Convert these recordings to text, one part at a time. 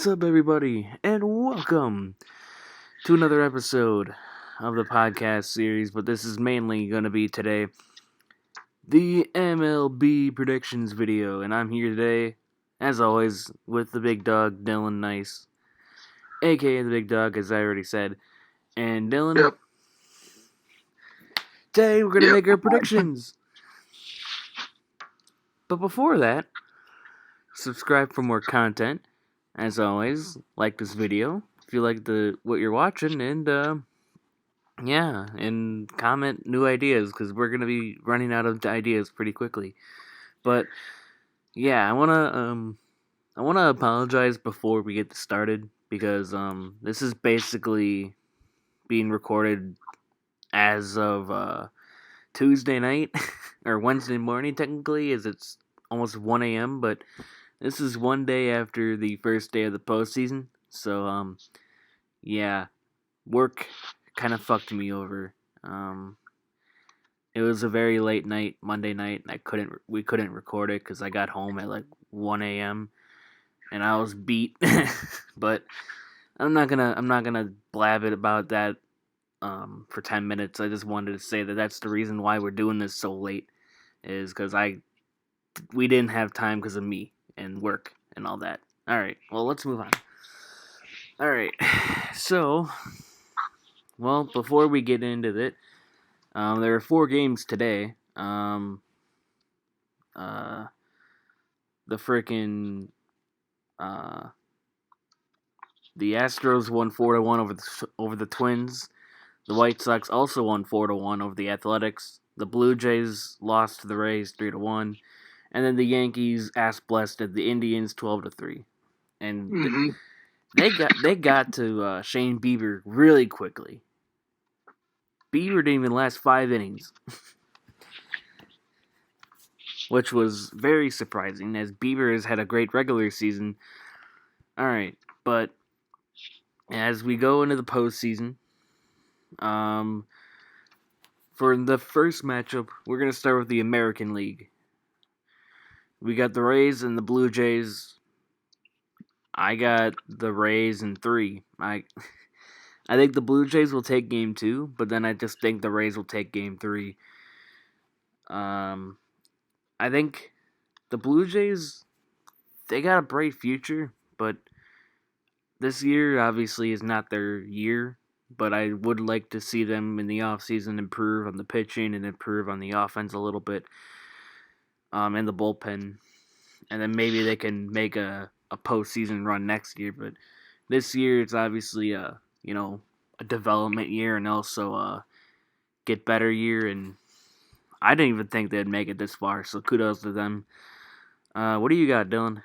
What's up, everybody, and welcome to another episode of the podcast series. But this is mainly going to be today the MLB predictions video, and I'm here today, as always, with the big dog, Dylan Nice, aka the big dog, as I already said. And Dylan, Yep. today we're going to make our predictions. But before that, subscribe for more content. As always, like this video if you like what you're watching, and and comment new ideas because we're gonna be running out of ideas pretty quickly. But yeah, I wanna apologize before we get started because this is basically being recorded as of Tuesday night or Wednesday morning technically, as it's almost 1 a.m. But this is one day after the first day of the postseason, so yeah, work kind of fucked me over. It was a very late night, Monday night, and we couldn't record it because I got home at like 1 a.m. and I was beat. But I'm not gonna blab it about that for 10 minutes. I just wanted to say that that's the reason why we're doing this so late, is because we didn't have time because of me and work and all that. All right, well, let's move on. All right, so, well, before we get into it, there are 4 games today. The freaking the Astros won 4-1 over the Twins. The White Sox also won 4-1 over the Athletics. The Blue Jays lost to the Rays 3-1, and then the Yankees ass blasted the Indians 12-3. And they got to Shane Bieber really quickly. Bieber didn't even last 5 innings, which was very surprising, as Bieber has had a great regular season. All right, but as we go into the postseason, for the first matchup, we're gonna start with the American League. We got the Rays and the Blue Jays. I got the Rays in 3. I think the Blue Jays will take Game 2, but then I just think the Rays will take Game 3. I think the Blue Jays, they got a bright future, but this year obviously is not their year. But I would like to see them in the offseason improve on the pitching and improve on the offense a little bit, and the bullpen. And then maybe they can make a postseason run next year. But this year it's obviously a development year and also a get better year. And I didn't even think they'd make it this far, so kudos to them. What do you got, Dylan?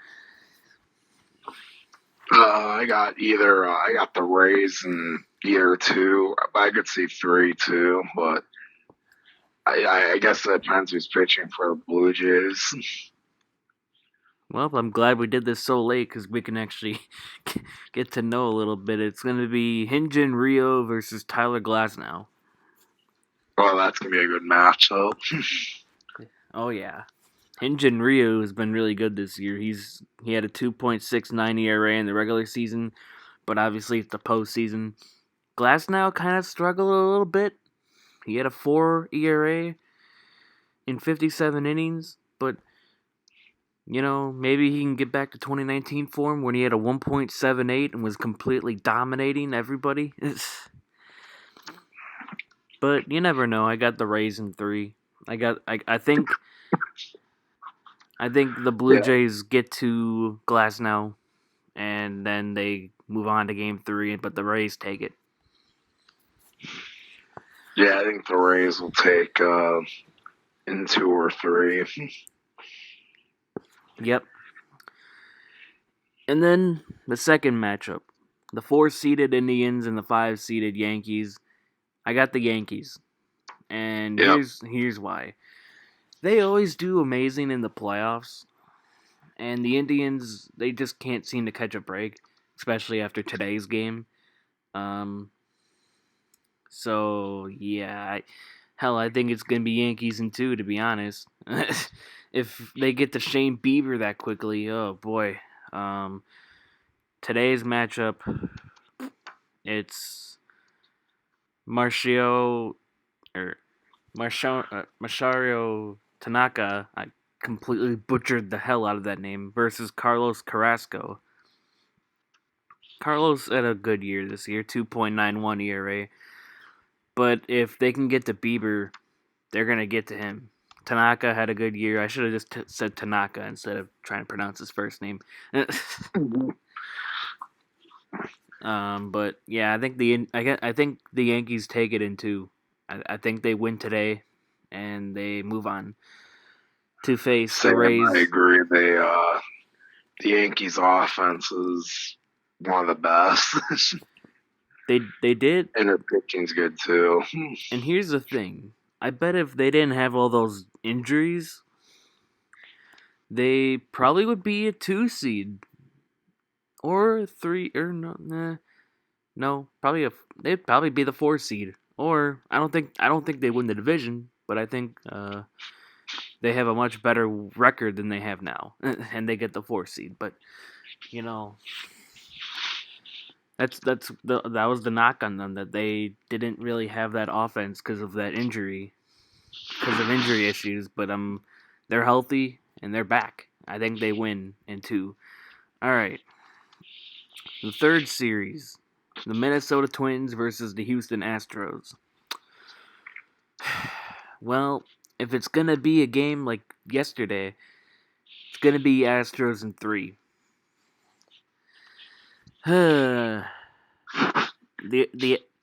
I got the Rays in either 2. I could see 3 too, but I guess that depends who's pitching for the Blue Jays. Well, I'm glad we did this so late because we can actually get to know a little bit. It's going to be Hyun-Jin Ryu versus Tyler Glasnow. Well, that's going to be a good matchup. Oh, yeah. Hyun-Jin Ryu has been really good this year. He had a 2.69 ERA in the regular season, but obviously it's the postseason. Glasnow kind of struggled a little bit. He had a 4 ERA in 57 innings, but maybe he can get back to 2019 form when he had a 1.78 and was completely dominating everybody. But you never know. I got the Rays in 3. I think the Blue Jays get to Glasnow, and then they move on to Game 3, but the Rays take it. Yeah, I think the Rays will take in 2 or 3. Yep. And then the second matchup, the 4-seeded Indians and the 5-seeded Yankees. I got the Yankees, and here's why. They always do amazing in the playoffs, and the Indians, they just can't seem to catch a break, especially after today's game. So yeah, I think it's gonna be Yankees in 2, to be honest. If they get to Shane Bieber that quickly, oh boy. today's matchup, it's Marcio or Mashario Tanaka. I completely butchered the hell out of that name versus Carlos Carrasco. Carlos had a good year this year, 2.91 ERA. But if they can get to Bieber, they're gonna get to him. Tanaka had a good year. I should have just said Tanaka instead of trying to pronounce his first name. But yeah, I think the Yankees take it in two. I think they win today, and they move on to face the Sam, I Rays. agree. The Yankees' offense is one of the best, They did, and their pitching's good too. and here's the thing. I bet if they didn't have all those injuries, they probably would be a 2 seed or a 3 or no, they'd probably be the 4 seed. Or I don't think they win the division, but I think they have a much better record than they have now, and they get the 4 seed. But you know, that was the knock on them, that they didn't really have that offense because of injury issues. But they're healthy and they're back. I think they win in 2. All right, the third series, the Minnesota Twins versus the Houston Astros. Well, if it's gonna be a game like yesterday, it's gonna be Astros in 3. the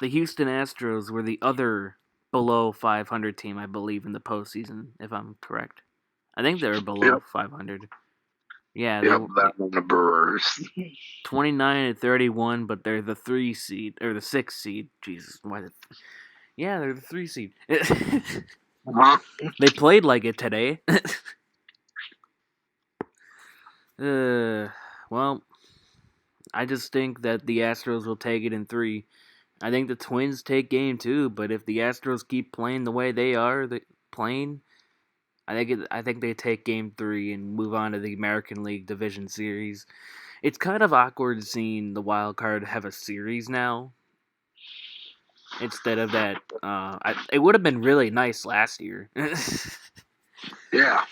Houston Astros were the other below 500 team, I believe, in the postseason, if I'm correct. I think they were below Yep. 500. Yeah, Yep, that one the Brewers. 29 and 31, but they're the 3 seed or the 6 seed. Jesus, why yeah, they're the 3 seed. Uh-huh. They played like it today. Well, I just think that the Astros will take it in 3. I think the Twins take game 2, but if the Astros keep playing the way they are playing, I think they take game 3 and move on to the American League Division Series. It's kind of awkward seeing the wild card have a series now instead of that. It would have been really nice last year. Yeah,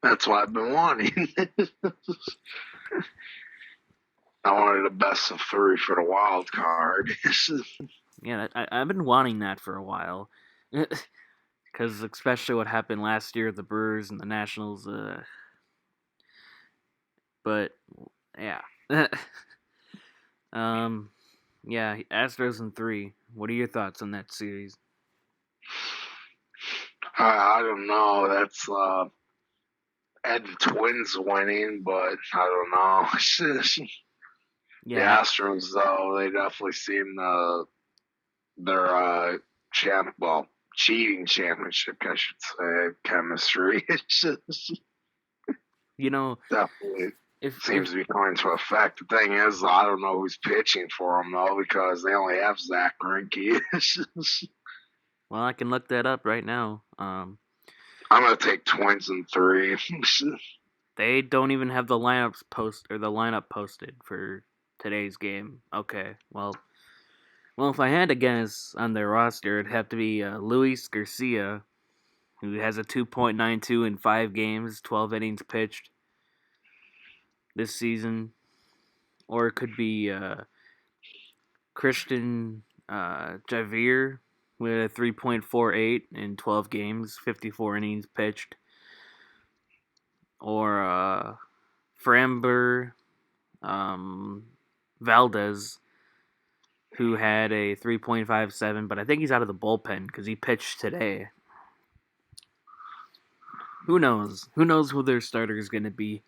that's what I've been wanting. I wanted a best of 3 for the wild card. Yeah, I've been wanting that for a while. Because especially what happened last year with the Brewers and the Nationals. But, yeah. Yeah, Astros in 3. What are your thoughts on that series? I don't know. That's had the Twins winning, but I don't know. The Yeah, Astros, though, they definitely seem their cheating championship, I should say, chemistry. It just you know, definitely if seems to be coming to effect. The thing is, I don't know who's pitching for them, though, because they only have Zach Greinke. well, I can look that up right now. I'm going to take Twins in 3. They don't even have the lineup posted for today's game. Okay, well, if I had to guess on their roster, it'd have to be Luis Garcia, who has a 2.92 in 5 games, 12 innings pitched this season. Or it could be Christian Javier with a 3.48 in 12 games, 54 innings pitched. Or Framber Valdez, who had a 3.57, but I think he's out of the bullpen because he pitched today. Who knows? Who knows who their starter is going to be?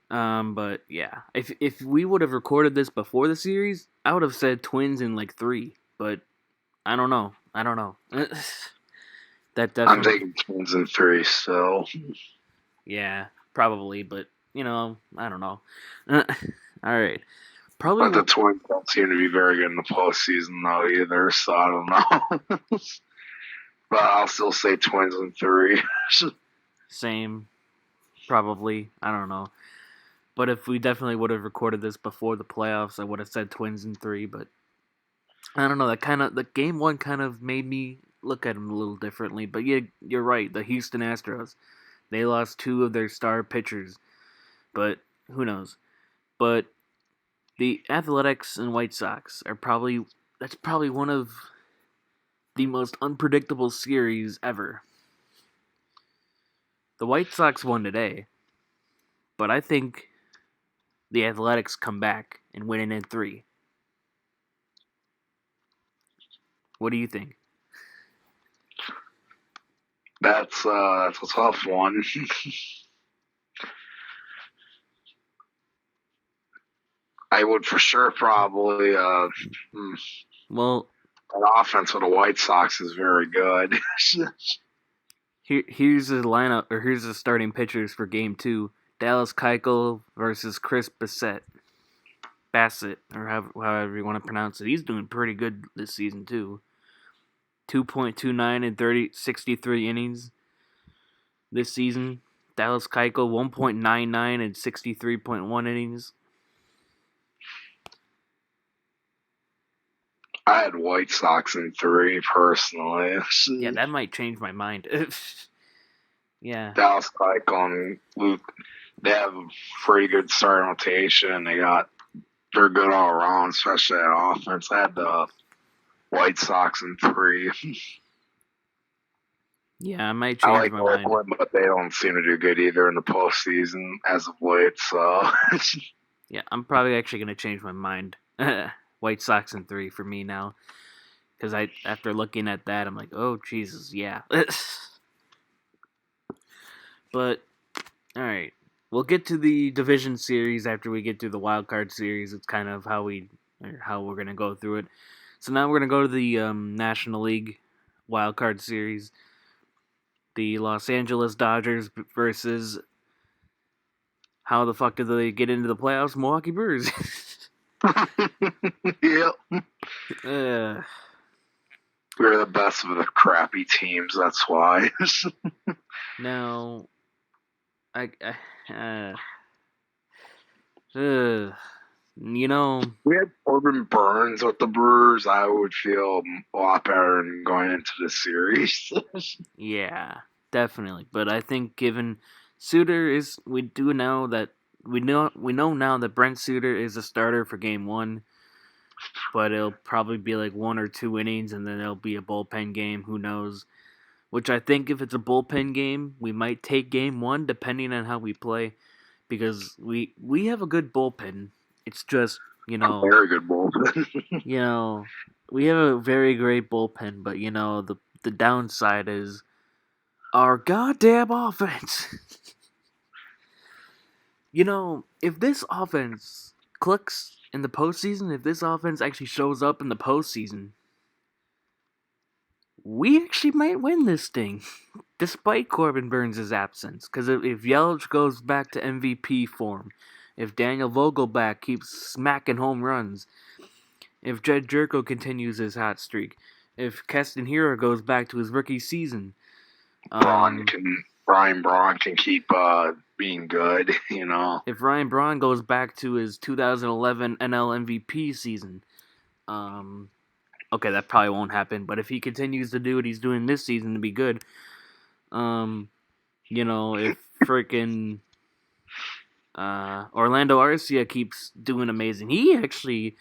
But yeah, if we would have recorded this before the series, I would have said Twins in like 3. But I don't know. That definitely. I'm taking Twins in 3 still. Yeah, probably, but I don't know. All right, probably. But the Twins don't seem to be very good in the postseason, though, either, so I don't know. But I'll still say Twins in 3. Same, probably. I don't know. But if we definitely would have recorded this before the playoffs, I would have said Twins in 3. But I don't know. The game one kind of made me look at them a little differently. But yeah, you're right. The Houston Astros, they lost 2 of their star pitchers. But who knows? But the Athletics and White Sox are probably one of the most unpredictable series ever. The White Sox won today, but I think the Athletics come back and win it in 3. What do you think? That's a tough one. I would for sure probably Well, an offense with the White Sox is very good. here's the lineup, or here's the starting pitchers for Game 2. Dallas Keuchel versus Chris Bassett, or however you want to pronounce it. He's doing pretty good this season, too. 2.29 in 63 innings this season. Dallas Keuchel, 1.99 in 63.1 innings. I had White Sox in 3 personally. Yeah, that might change my mind. Yeah. Dallas Keuchel and Luke, they have a pretty good starting rotation. They're good all around, especially at offense. I had the White Sox in 3. Yeah, I might I change like my mind. Oakland, but they don't seem to do good either in the postseason as of late. So Yeah, I'm probably actually going to change my mind. White Sox in 3 for me now. Because after looking at that, I'm like, oh, Jesus, yeah. But, alright. We'll get to the division series after we get to the wild card series. It's kind of how we're going to go through it. So now we're going to go to the National League wild card series. The Los Angeles Dodgers versus, how the fuck did they get into the playoffs? Milwaukee Brewers. yeah, uh, we're the best of the crappy teams. That's why. Now, I you know, We had Corbin Burns with the Brewers. I would feel a lot better than going into the series. yeah, definitely. But I think given Suter is, we know now that Brent Suter is a starter for Game 1, but it'll probably be like 1 or 2 innings, and then it'll be a bullpen game. Who knows? Which I think if it's a bullpen game, we might take Game 1 depending on how we play, because we have a good bullpen. It's just, A very good bullpen. we have a very great bullpen, but the downside is our goddamn offense. If this offense clicks in the postseason, if this offense actually shows up in the postseason, we actually might win this thing, despite Corbin Burns' absence. Because if Yelich goes back to MVP form, if Daniel Vogelback keeps smacking home runs, if Jed Jerko continues his hot streak, if Keston Hiura goes back to his rookie season, Brian Braun can keep being good. If Ryan Braun goes back to his 2011 NL MVP season, okay, that probably won't happen. But if he continues to do what he's doing this season to be good, if freaking Orlando Arcia keeps doing amazing, he actually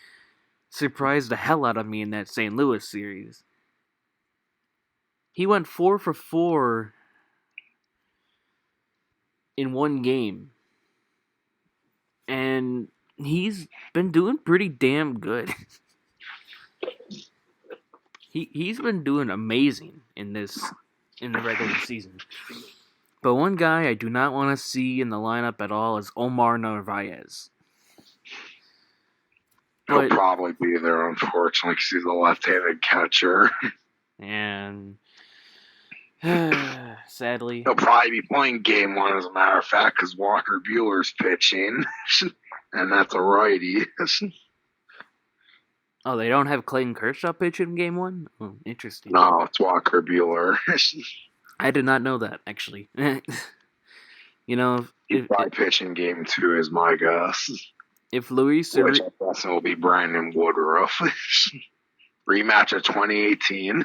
surprised the hell out of me in that St. Louis series. He went 4 for 4 in one game, and he's been doing pretty damn good. He's been doing amazing in the regular season. But one guy I do not want to see in the lineup at all is Omar Narvaez. He'll probably be there, unfortunately, because he's a left-handed catcher. And sadly, he'll probably be playing Game 1, as a matter of fact, because Walker Buehler's pitching, and that's a righty. Oh, they don't have Clayton Kershaw pitching in Game 1? Oh, interesting. No, it's Walker Buehler. I did not know that, actually. He's probably pitching game 2 is my guess. if Luis Which Uri- I guess will be Brandon Woodruff. Rematch of 2018.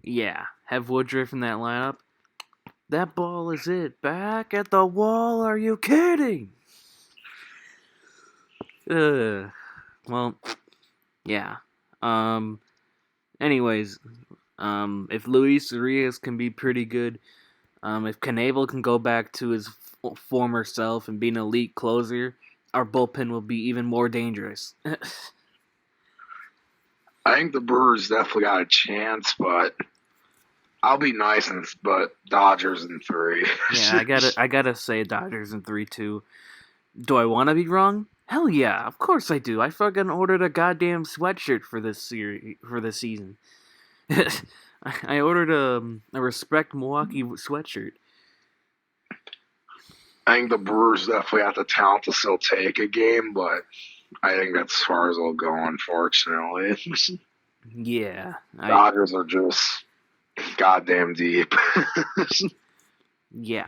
yeah, have Woodruff in that lineup. That ball is it. Back at the wall. Are you kidding? Well, yeah. Um. Anyways, if Luis Urias can be pretty good, if Knebel can go back to his former self and be an elite closer, our bullpen will be even more dangerous. I think the Brewers definitely got a chance, but I'll be nice but Dodgers in 3. Yeah, I gotta say Dodgers in 3-2. Do I want to be wrong? Hell yeah, of course I do. I fucking ordered a goddamn sweatshirt for this season. I ordered a Respect Milwaukee sweatshirt. I think the Brewers definitely have the talent to still take a game, but I think that's as far as they'll go, unfortunately. Yeah, Dodgers are just goddamn deep. yeah.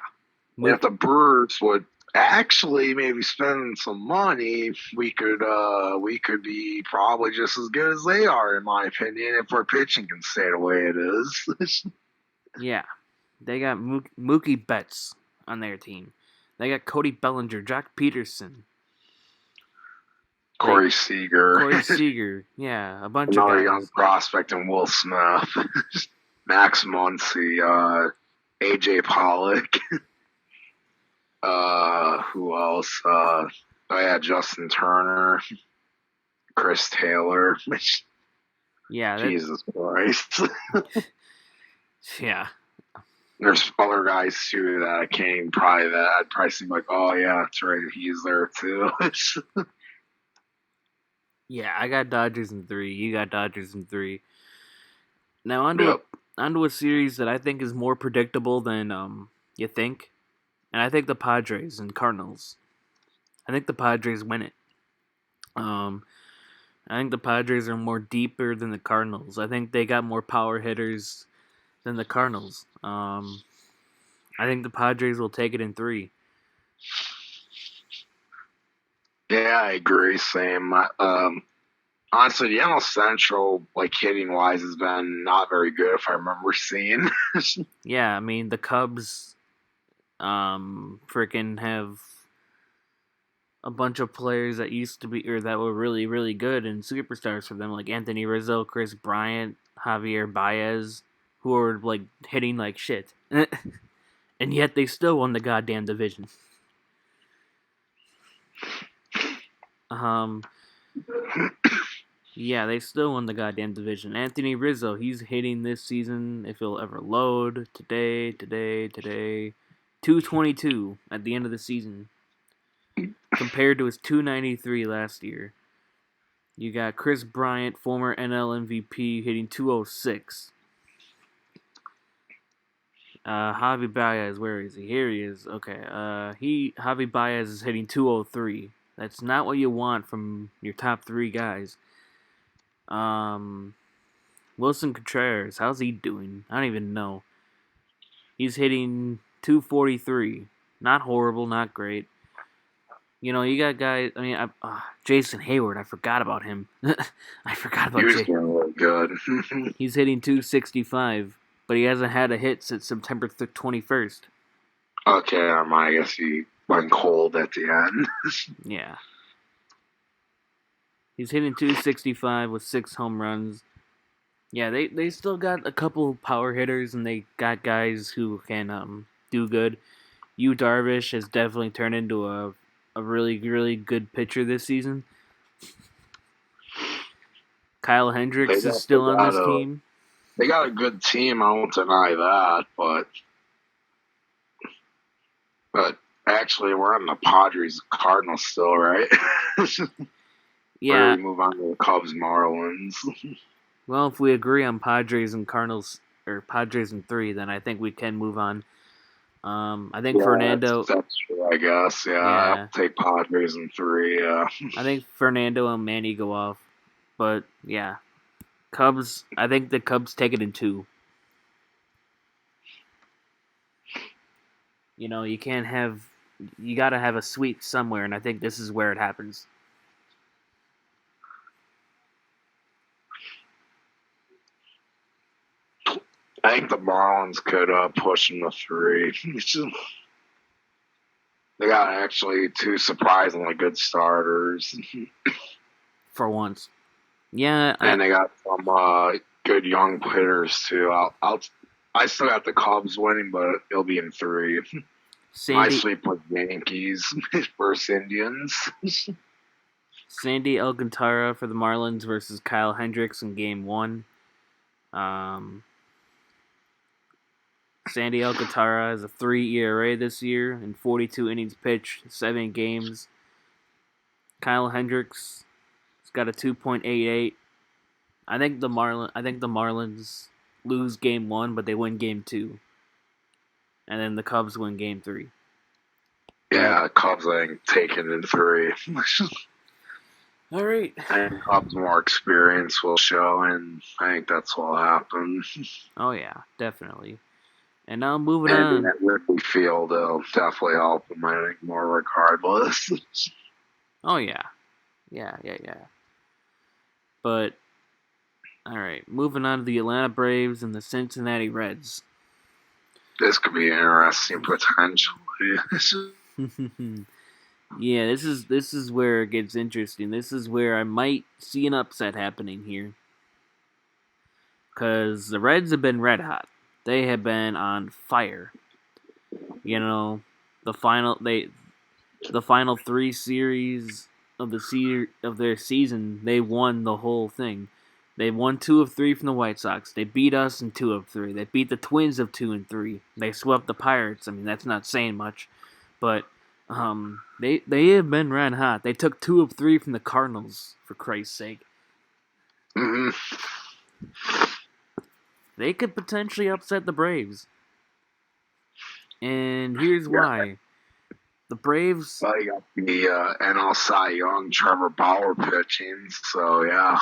If the Brewers would actually maybe spend some money, we could be probably just as good as they are, in my opinion, if our pitching can stay the way it is. Yeah, they got Mookie Betts on their team. They got Cody Bellinger, Jack Peterson, Corey Seager, yeah, a bunch of another guys. young prospect, and Will Smith, Max Muncy, AJ Pollock. Who else? Oh yeah, Justin Turner, Chris Taylor. Yeah, Jesus Christ. yeah, There's other guys too that I can't even probably that I'd probably seem like, oh yeah, that's right, he's there too. yeah. I got Dodgers in 3. You got Dodgers in 3. Now Yep. onto a series that I think is more predictable than you think, and I think the Padres and Cardinals. I think the Padres win it. Um, I think the Padres are more deeper than the Cardinals. I think they got more power hitters than the Cardinals. I think the Padres will take it in 3. Yeah, I agree. Same. Honestly, the NL Central, like hitting wise, has been not very good. If I remember seeing. Yeah, I mean the Cubs, freaking have a bunch of players that used to be or that were really really good and superstars for them, like Anthony Rizzo, Chris Bryant, Javier Baez, who are like hitting like shit, and yet they still won the goddamn division. Um, yeah, they still won the goddamn division. Anthony Rizzo, he's hitting this season if he'll ever load today. 222 at the end of the season compared to his 293 last year. You got Chris Bryant, former NL MVP, hitting 206. Javi Baez, where is he? Here he is. Okay. Javi Baez is hitting 203. That's not what you want from your top 3 guys. Wilson Contreras, how's he doing? I don't even know. He's hitting 243. Not horrible, not great. You know, you got guys. I mean, Jason Hayward. I forgot about him. I forgot about He was Jay. doing really good. He's hitting 265, but he hasn't had a hit since September 21st. Okay, I guess he went cold at the end. Yeah. He's hitting 265 with 6 home runs. Yeah, they still got a couple power hitters, and they got guys who can do good. Yu Darvish has definitely turned into a really really good pitcher this season. Kyle Hendricks is still on this team. They got a good team. I won't deny that, but actually, we're on the Padres Cardinals still, right? Yeah. Or we move on to the Cubs Marlins. Well, if we agree on Padres and Cardinals, or Padres in 3, then I think we can move on. I think Fernando. That's true, I guess. Yeah, I'll take Padres in 3. Yeah. I think Fernando and Manny go off, but yeah, Cubs. I think the Cubs take it in 2. You can't have. You got to have a sweep somewhere, and I think this is where it happens. I think the Marlins could push them to 3. They got actually 2 surprisingly good starters, For once. Yeah, and they got some good young hitters too. I still got the Cubs winning, but it'll be in 3. My sweep was Yankees versus Indians. Sandy Alcantara for the Marlins versus Kyle Hendricks in Game 1. Sandy Alcantara has a 3 ERA this year in 42 innings pitched, 7 games. Kyle Hendricks has got a 2.88. I think the Marlins lose Game 1, but they win Game 2, and then the Cubs win Game 3. Yeah, Cubs I think taken in 3. All right. And Cubs more experience will show, and I think that's what'll happen. Oh yeah, definitely. And now moving on. That Wrigley Field will definitely help them, I think, more regardless. Oh yeah. Yeah. But all right, moving on to the Atlanta Braves and the Cincinnati Reds. This could be interesting potentially. Yeah, this is where it gets interesting. This is where I might see an upset happening here. Because the Reds have been red hot. They have been on fire. The final 3 series of their season, they won the whole thing. They won 2 of 3 from the White Sox. They beat us in 2 of 3. They beat the Twins of 2 and 3. They swept the Pirates. I mean, that's not saying much, but they have been red hot. They took 2 of 3 from the Cardinals, for Christ's sake. Mm-hmm. They could potentially upset the Braves. And here's why. The Braves... Well, you got the NL Cy Young, Trevor Bauer pitching, so yeah.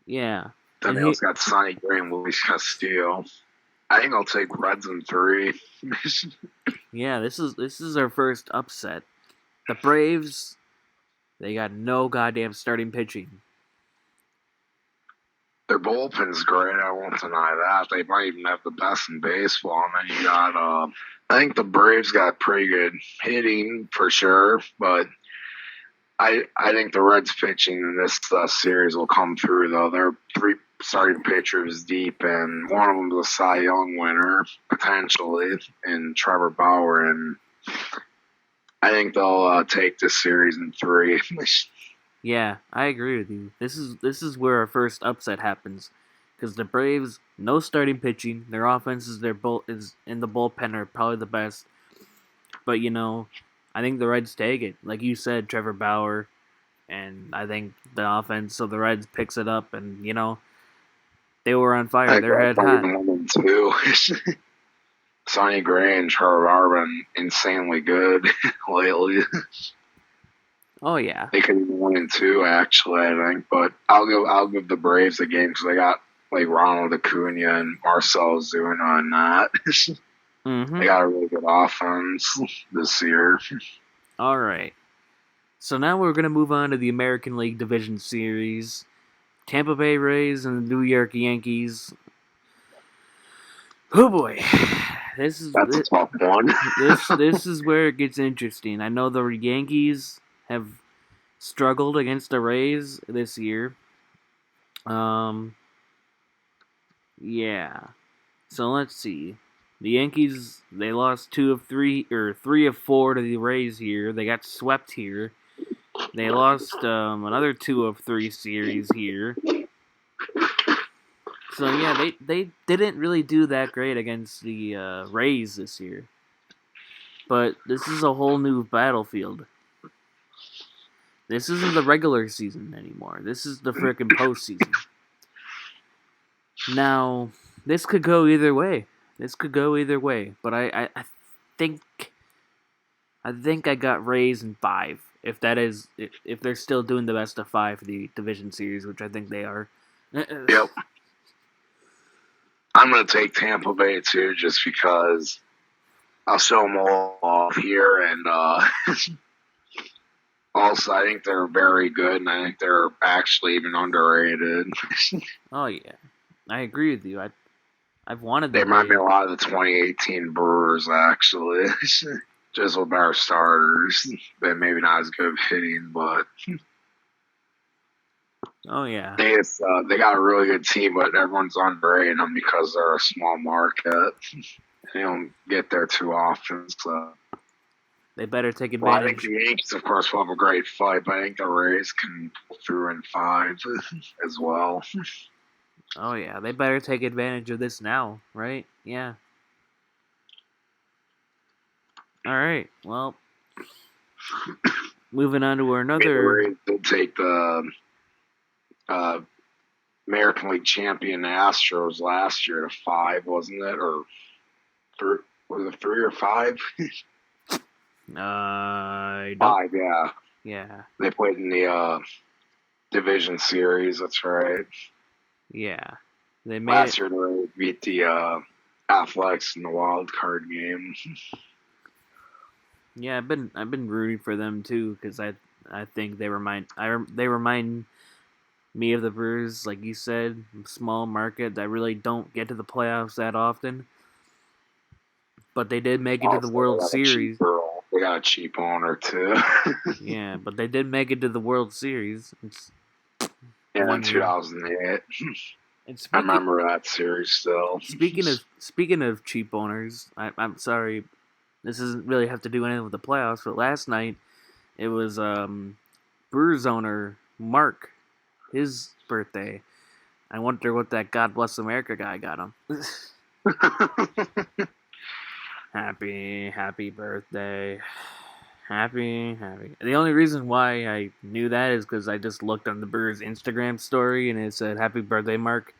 Yeah. Then they also got Sonny Gray and Luis Castillo. I think I'll take Reds in 3. Yeah, this is our first upset. The Braves, they got no goddamn starting pitching. Their bullpen's great, I won't deny that. They might even have the best in baseball. And then you got, I think the Braves got pretty good hitting for sure, but I think the Reds pitching in this series will come through, though. They're 3 starting pitchers deep, and one of them is a Cy Young winner, potentially, in Trevor Bauer, and I think they'll take this series in 3. Yeah, I agree with you. This is where our first upset happens, because the Braves, no starting pitching. Their offense is in the bullpen are probably the best, but I think the Reds take it. Like you said, Trevor Bauer, and I think the offense of the Reds picks it up, and they were on fire. They're head hot. Too. Sonny Gray and Trevor Bauer have been insanely good lately. Oh yeah, they could even win in 2 actually, I think. But I'll give the Braves a game because they got like Ronald Acuna and Marcell Ozuna and that. Mm-hmm. They got a really good offense this year. All right. So now we're gonna move on to the American League Division Series. Tampa Bay Rays and the New York Yankees. Oh boy, that's a tough one. this is where it gets interesting. I know the Yankees have struggled against the Rays this year. Yeah. So let's see. The Yankees, they lost 3 of 4 to the Rays here. They got swept here. They lost another 2 of 3 series here. So yeah, they didn't really do that great against the Rays this year. But this is a whole new battlefield. This isn't the regular season anymore. This is the frickin' postseason. Now, this could go either way. But I think I got Rays in 5. If they're still doing the best of 5 for the division series, which I think they are. Yep. I'm gonna take Tampa Bay too, just because I'll show them all off here, and also I think they're very good, and I think they're actually even underrated. Oh yeah, I agree with you. I've wanted They them remind me to. a lot of the 2018 Brewers, actually. Just with better starters, but maybe not as good hitting, but Oh yeah, they got a really good team, but everyone's underrating them because they're a small market. They don't get there too often, so. they better take Well, I think advantage. the Yankees, of course, will have a great fight, but I think the Rays can pull through in five as well. Oh yeah, they better take advantage of this now, right? Yeah. All right. Well, moving on to I mean, the another. Rays did take the uh, American League champion Astros last year to five, wasn't it? Or three, was it three or five? I don't. Five, yeah. Yeah. They played in the division series. That's right. Yeah. They made it. Last year, the Rays beat the Athletics in the wild card game. Yeah, I've been rooting for them too because I think they remind me of the Brewers, like you said, small market that really don't get to the playoffs that often. But they did make it to the Also, World Series. they got a cheap owner too. Yeah, but they did make it to the World Series. It's Yeah, in one year. 2008. And I remember that series still. speaking of cheap owners, I'm sorry, this doesn't really have to do anything with the playoffs. But last night it was Brewers owner Mark, his birthday. I wonder what that God Bless America guy got him. Happy birthday. Happy. The only reason why I knew that is because I just looked on the Brewers Instagram story and it said "Happy Birthday, Mark."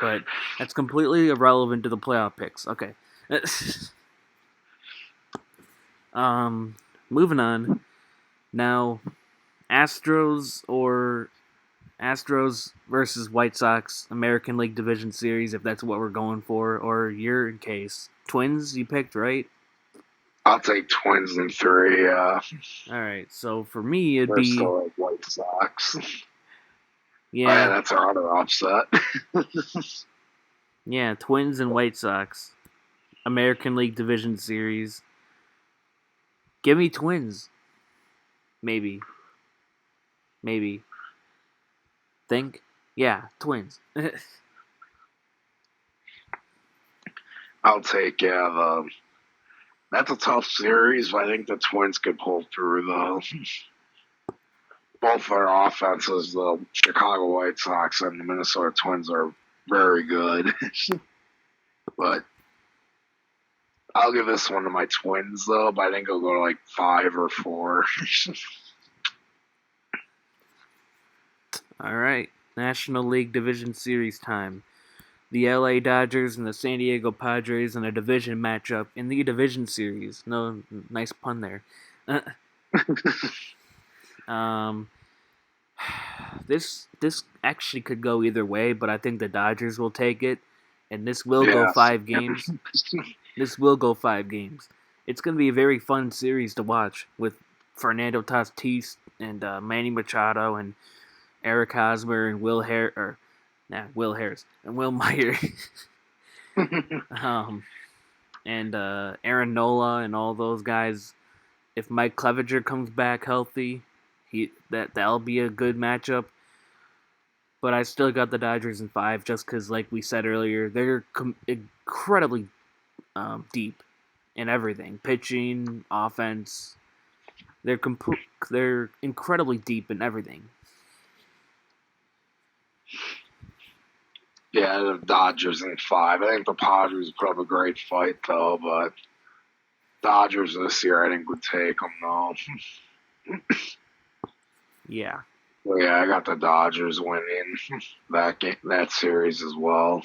But that's completely irrelevant to the playoff picks. Okay. um, moving on. Now, Astros versus White Sox American League Division Series, if that's what we're going for, or your case, Twins. You picked right. I'll take Twins in three. All right. So for me, it'd They're be still like White Sox. Oh, yeah, yeah, that's our other offset. yeah, Twins and White Sox American League Division Series. Give me Twins. Maybe. Think. Yeah, Twins. I'll take that's a tough series, but I think the Twins could pull through though. Both their offenses, the Chicago White Sox and the Minnesota Twins, are very good. But I'll give this one to my Twins though. But I think it'll go to like five or four. All right, National League Division Series time. The LA Dodgers and the San Diego Padres in a division matchup in the division series. No, nice pun there. Um, this actually could go either way, but I think the Dodgers will take it, and this will go Yeah. 5 games. This will go 5 games. It's going to be a very fun series to watch with Fernando Tatis and Manny Machado and Eric Hosmer and Will Harris and Will Meyer, um, and Aaron Nola and all those guys. If Mike Clevenger comes back healthy, that'll be a good matchup. But I still got the Dodgers in 5 just because, like we said earlier, they're incredibly deep in everything, pitching, offense. They're incredibly deep in everything. Yeah, the Dodgers in five. I think the Padres put up a great fight though, but Dodgers this year I think would take them though. Yeah, So, yeah, I got the Dodgers winning that series as well.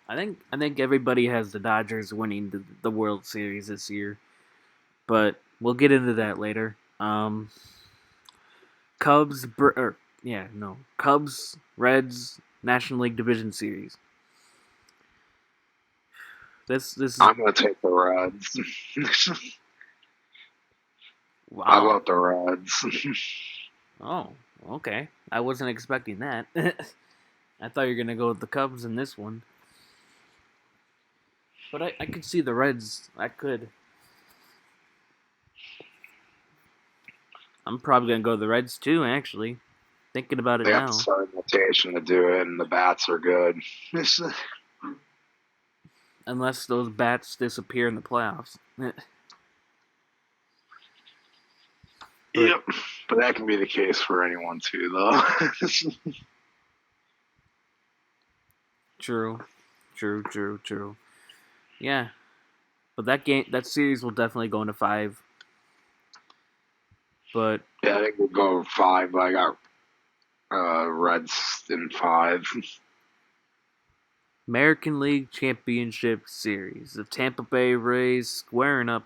I think everybody has the Dodgers winning the World Series this year, but we'll get into that later. Cubs, Cubs, Reds, National League Division Series. This is I'm gonna take the Reds. How wow. about the Reds? Oh, okay. I wasn't expecting that. I thought you were gonna go with the Cubs in this one, but I could see the Reds. I could. I'm probably gonna go the Reds too. Actually, thinking about it They have to now. start rotation to do it, and the bats are good. Unless those bats disappear in the playoffs. But Yep, but that can be the case for anyone too, though. true, true. Yeah, but that series will definitely go into 5. But Yeah, I think we'll go 5. But I got Reds in 5. American League Championship Series, the Tampa Bay Rays squaring up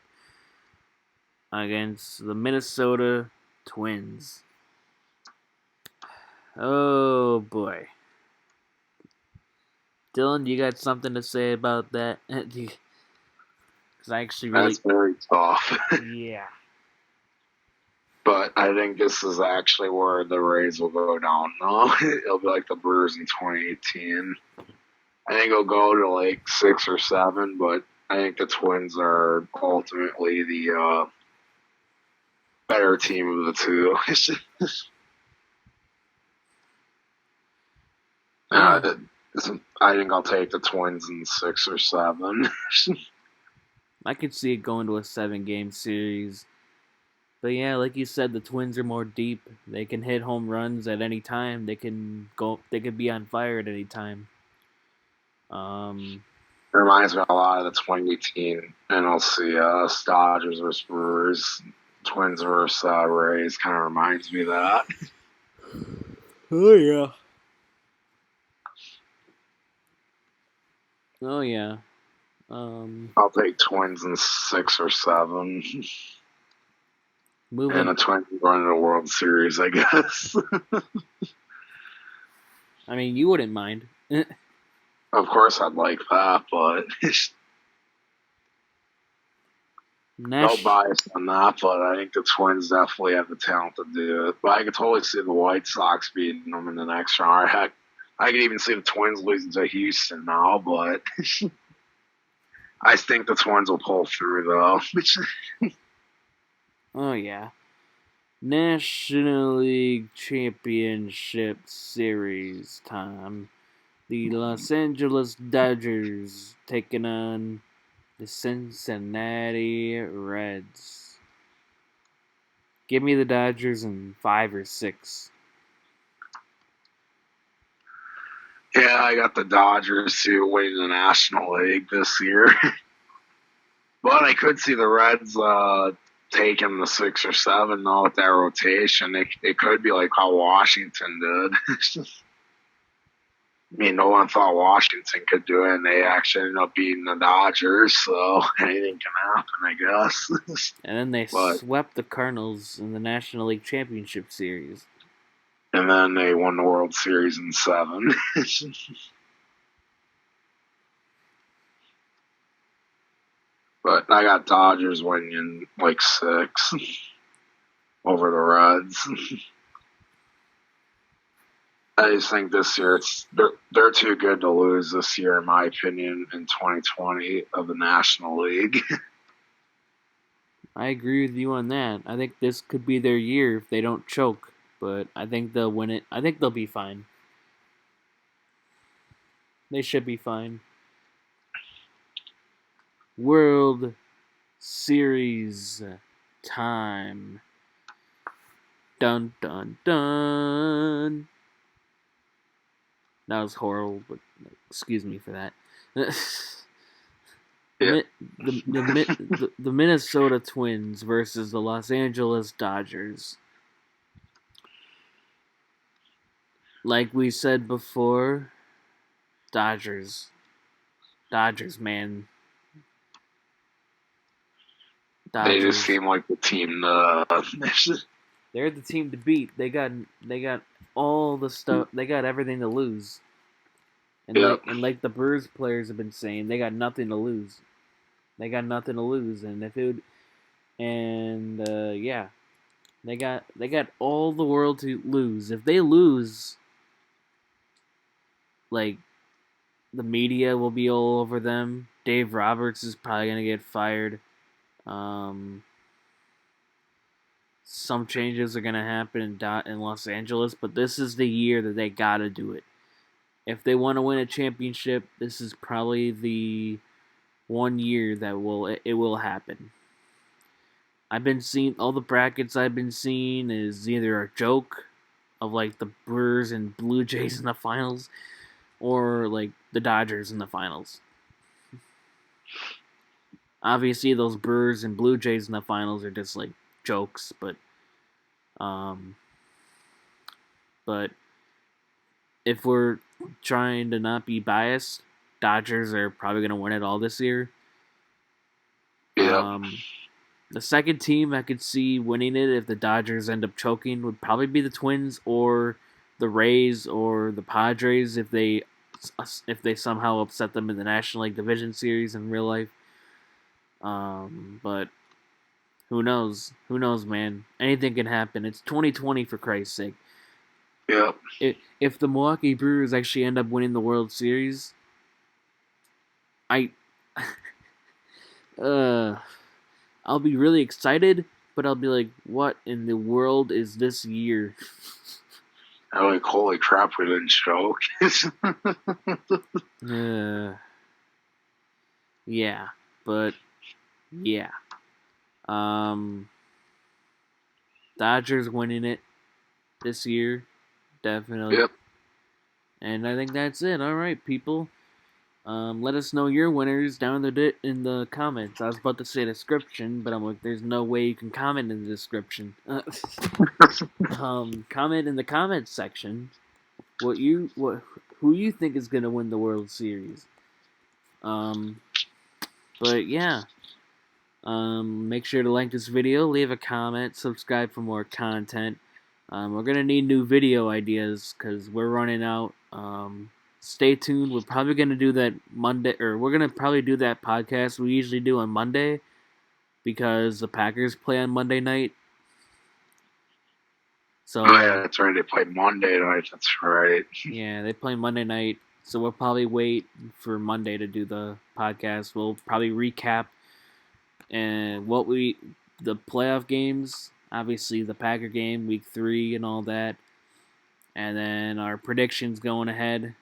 against the Minnesota Twins. Oh boy. Dylan, you got something to say about that? Because I actually really. That's very tough. Yeah. But I think this is actually where the Rays will go down. No, it'll be like the Brewers in 2018. I think it'll go to like 6 or 7, but I think the Twins are ultimately the better team of the two. Yeah. uh, I think I'll take the Twins in 6 or 7. I could see it going to a 7-game series. But yeah, like you said, the Twins are more deep. They can hit home runs at any time. They can go. They could be on fire at any time. Um, It reminds me a lot of the 2018 NLCS, Dodgers versus Brewers, Twins versus Rays. Kind of reminds me of that. oh yeah. Oh yeah. Um, I'll take Twins in 6 or 7. And moving. the Twins going to the World Series, I guess. I mean, you wouldn't mind. Of course, I'd like that, but no Nash. bias on that. But I think the Twins definitely have the talent to do it. But I could totally see the White Sox beating them in the next round. Heck, I could even see the Twins losing to Houston now, but I think the Twins will pull through, though. Oh yeah. National League Championship Series time. The Los Angeles Dodgers taking on the Cincinnati Reds. Give me the Dodgers in 5 or 6. Yeah, I got the Dodgers to win the National League this year. But I could see the Reds taking the 6 or 7 though with that rotation. It could be like how Washington did. I mean, no one thought Washington could do it, and they actually ended up beating the Dodgers. So anything can happen, I guess. And then they but swept the Cardinals in the National League Championship Series. and then they won the World Series in 7. But I got Dodgers winning like 6 over the Reds. I just think this year they're too good to lose this year, in my opinion, in 2020 of the National League. I agree with you on that. I think this could be their year if they don't choke, but I think they'll win it. I think they'll be fine. They should be fine. World Series time. Dun dun dun. That was horrible, but excuse me for that. Yeah. The Minnesota Twins versus the Los Angeles Dodgers. Like we said before, Dodgers. Dodgers, man. They just Dodgers. seem like the team. They're the team to beat. They got all the stuff. They got everything to lose. And Yep. like the Brewers players have been saying, they got nothing to lose. They got nothing to lose, and if it would, and yeah, they got all the world to lose. If they lose, like the media will be all over them. Dave Roberts is probably gonna get fired. Um, some changes are gonna happen in Los Angeles, but this is the year that they gotta do it. If they want to win a championship, this is probably the one year that it will happen. I've been seeing all the brackets I've been seeing is either a joke of like the Brewers and Blue Jays in the finals or like the Dodgers in the finals. Obviously, those Brewers and Blue Jays in the finals are just like jokes, um, but if we're trying to not be biased, Dodgers are probably going to win it all this year. Yep. The second team I could see winning it if the Dodgers end up choking would probably be the Twins or the Rays or the Padres if they somehow upset them in the National League Division Series in real life. But who knows? Who knows, man? Anything can happen. It's 2020 for Christ's sake. Yep. If the Milwaukee Brewers actually end up winning the World Series, I I'll be really excited, but I'll be like, what in the world is this year? I'm like, holy crap, we didn't choke. Yeah, but yeah. Dodgers winning it this year, definitely. Yep. And I think that's it. All right, people. Let us know your winners down in the comments. I was about to say description, but I'm like, there's no way you can comment in the description. Comment in the comments section who you think is gonna win the World Series. But yeah. Make sure to like this video, leave a comment, subscribe for more content. We're gonna need new video ideas because we're running out. Stay tuned. We're probably gonna do that Monday, or we're gonna probably do that podcast we usually do on Monday because the Packers play on Monday night. So oh, yeah, that's right. They play Monday night. That's right. Yeah, they play Monday night. So we'll probably wait for Monday to do the podcast. We'll probably recap and the playoff games, obviously the Packer game, week 3 and all that. And then our predictions going ahead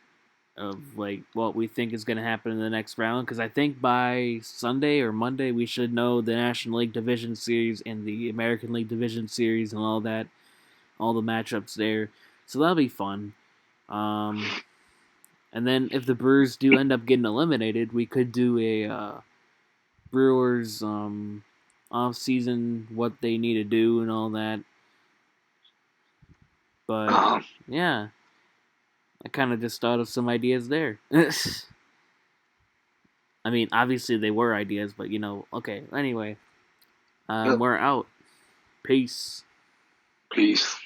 of like what we think is going to happen in the next round because I think by Sunday or Monday we should know the National League Division Series and the American League Division Series and all that, all the matchups there. So that'll be fun. And then if the Brewers do end up getting eliminated, we could do a Brewers off season, what they need to do and all that. But yeah, I kind of just thought of some ideas there. I mean, obviously they were ideas, but okay. Anyway, Yep. we're out. Peace. Peace.